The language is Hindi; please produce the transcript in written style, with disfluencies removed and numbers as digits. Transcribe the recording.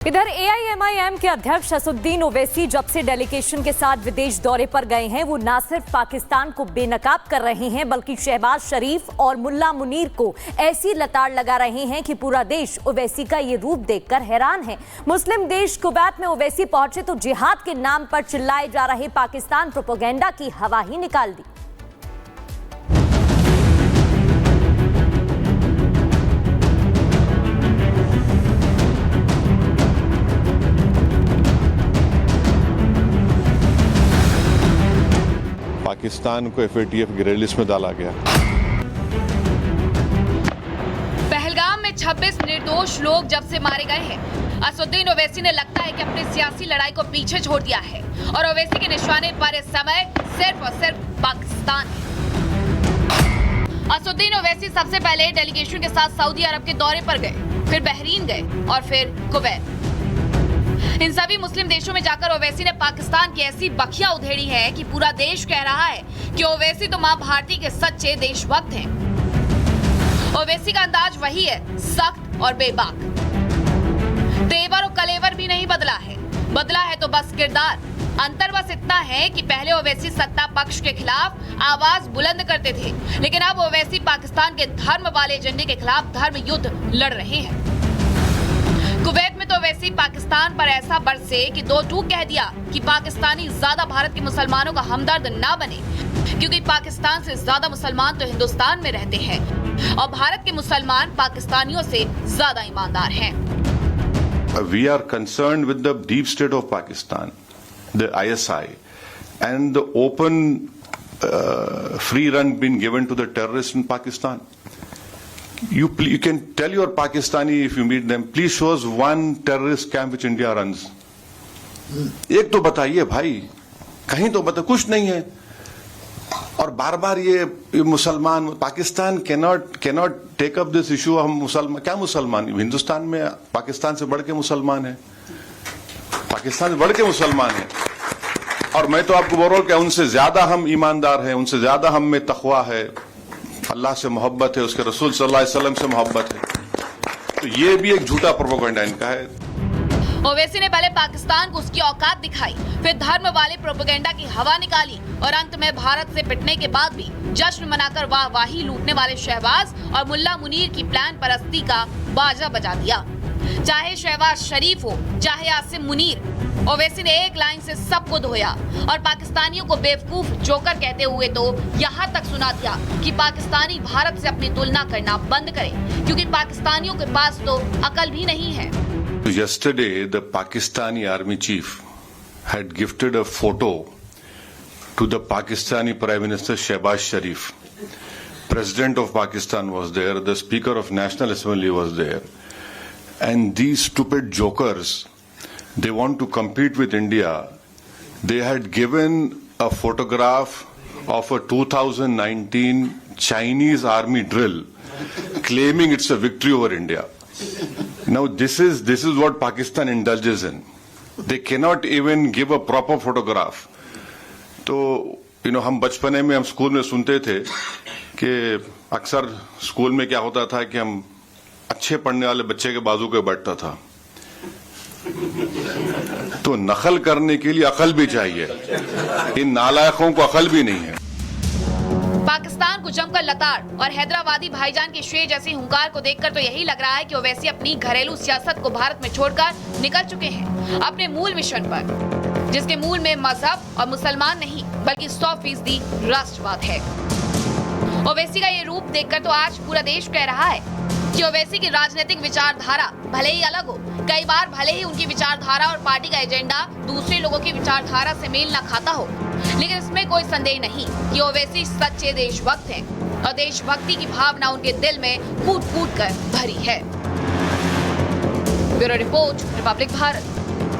इधर एआईएमआईएम के अध्यक्ष असदुद्दीन ओवैसी जब से डेलीगेशन के साथ विदेश दौरे पर गए हैं, वो न सिर्फ पाकिस्तान को बेनकाब कर रहे हैं बल्कि शहबाज शरीफ और मुल्ला मुनीर को ऐसी लताड़ लगा रहे हैं कि पूरा देश ओवैसी का ये रूप देखकर हैरान है। मुस्लिम देश कुवैत में ओवैसी पहुंचे तो जिहाद के नाम पर चिल्लाए जा रहे पाकिस्तान प्रोपेगेंडा की हवा ही निकाल दी। पाकिस्तान को FATF ग्रे लिस्ट में डाला गया। पहलगाम में 26 निर्दोष लोग जब से मारे गए हैं, असदुद्दीन ओवैसी ने लगता है कि अपनी सियासी लड़ाई को पीछे छोड़ दिया है और ओवैसी के निशाने पर इस समय सिर्फ और सिर्फ पाकिस्तान है। असदुद्दीन ओवैसी सबसे पहले डेलीगेशन के साथ सऊदी अरब के दौरे पर गए, फिर बहरीन गए और फिर कुवैत। इन सभी मुस्लिम देशों में जाकर ओवैसी ने पाकिस्तान की ऐसी बखिया उधेड़ी है कि पूरा देश कह रहा है कि ओवैसी तो मां भारती के सच्चे देशभक्त हैं। ओवैसी का अंदाज वही है, सख्त और बेबाक। तेवर और कलेवर भी नहीं बदला है तो बस किरदार। अंतर बस इतना है कि पहले ओवैसी सत्ता पक्ष के खिलाफ आवाज बुलंद करते थे, लेकिन अब ओवैसी पाकिस्तान के धर्म वाले एजेंडे के खिलाफ धर्म युद्ध लड़ रहे हैं। कुवैत में तो ओवैसी पाकिस्तान पर ऐसा बरसे कि दो टूक कह दिया कि पाकिस्तानी ज्यादा भारत के मुसलमानों का हमदर्द ना बने, क्योंकि पाकिस्तान से ज्यादा मुसलमान तो हिंदुस्तान में रहते हैं और भारत के मुसलमान पाकिस्तानियों से ज्यादा ईमानदार हैं। We are concerned with the deep state of Pakistan, the ISI, and the open free run being given to the terrorists in Pakistan. You can tell your Pakistani if you meet them, please show us one terrorist camp which India runs. एक तो बताइए भाई, कहीं तो बता, कुछ नहीं है। और बार बार ये मुसलमान, Pakistan cannot take up this issue। हम मुसलमान, क्या मुसलमान, हिंदुस्तान में पाकिस्तान से बढ़ के मुसलमान है, पाकिस्तान से बढ़ के मुसलमान है। और मैं तो आपको बोल रहा हूं कि उनसे ज्यादा हम ईमानदार हैं, उनसे ज्यादा हम में तकवा है, अल्लाह से मोहब्बत है, उसके रसूल सल्लल्लाहु अलैहि वसल्लम से मोहब्बत है। तो ये भी एक झूठा प्रोपेगेंडा इनका है। ओवैसी ने पहले पाकिस्तान को उसकी औकात दिखाई, फिर धर्म वाले प्रोपेगेंडा की हवा निकाली और अंत में भारत से पिटने के बाद भी जश्न मनाकर वाहवाही लूटने वाले शहबाज और मुल्ला मुनीर की प्लान परस्ती का बाजा बजा दिया। चाहे शहबाज शरीफ हो, चाहे आसिम मुनीर, ओवैसी ने एक लाइन से सबको धोया और पाकिस्तानियों को बेवकूफ जोकर कहते हुए तो यहाँ तक सुना दिया कि पाकिस्तानी भारत से अपनी तुलना करना बंद करें, क्योंकि पाकिस्तानियों के पास तो अकल भी नहीं है। Yesterday, the Pakistani army chief had gifted a photo to the Pakistani Prime Minister Shehbaz Sharif. President of Pakistan was there, the Speaker of National Assembly was there, and these stupid jokers, they want to compete with India. They had given a photograph of a 2019 Chinese army drill, claiming it's a victory over India. Now this is what Pakistan indulges in. They cannot even give a proper photograph. तो हम बचपने में हम स्कूल में सुनते थे कि अक्सर स्कूल में क्या होता था कि हम अच्छे पढ़ने वाले बच्चे के बाजू के बैठता था। तो नकल करने के लिए अकल भी चाहिए, इन नालायकों को अकल भी नहीं है। पाकिस्तान को जमकर लताड़ और हैदराबादी भाईजान के शेर जैसे हुंकार को देखकर तो यही लग रहा है कि ओवैसी अपनी घरेलू सियासत को भारत में छोड़कर निकल चुके हैं अपने मूल मिशन पर, जिसके मूल में मजहब और मुसलमान नहीं बल्कि 100% राष्ट्रवाद है। ओवैसी का ये रूप देखकर तो आज पूरा देश कह रहा है कि ओवैसी की राजनीतिक विचारधारा भले ही अलग हो, कई बार भले ही उनकी विचारधारा और पार्टी का एजेंडा दूसरे लोगों की विचारधारा से मेल न खाता हो, लेकिन इसमें कोई संदेह नहीं कि ओवैसी सच्चे देशभक्त हैं और देशभक्ति की भावना उनके दिल में कूट कूट कर भरी है। Bureau report, Republic Bharat.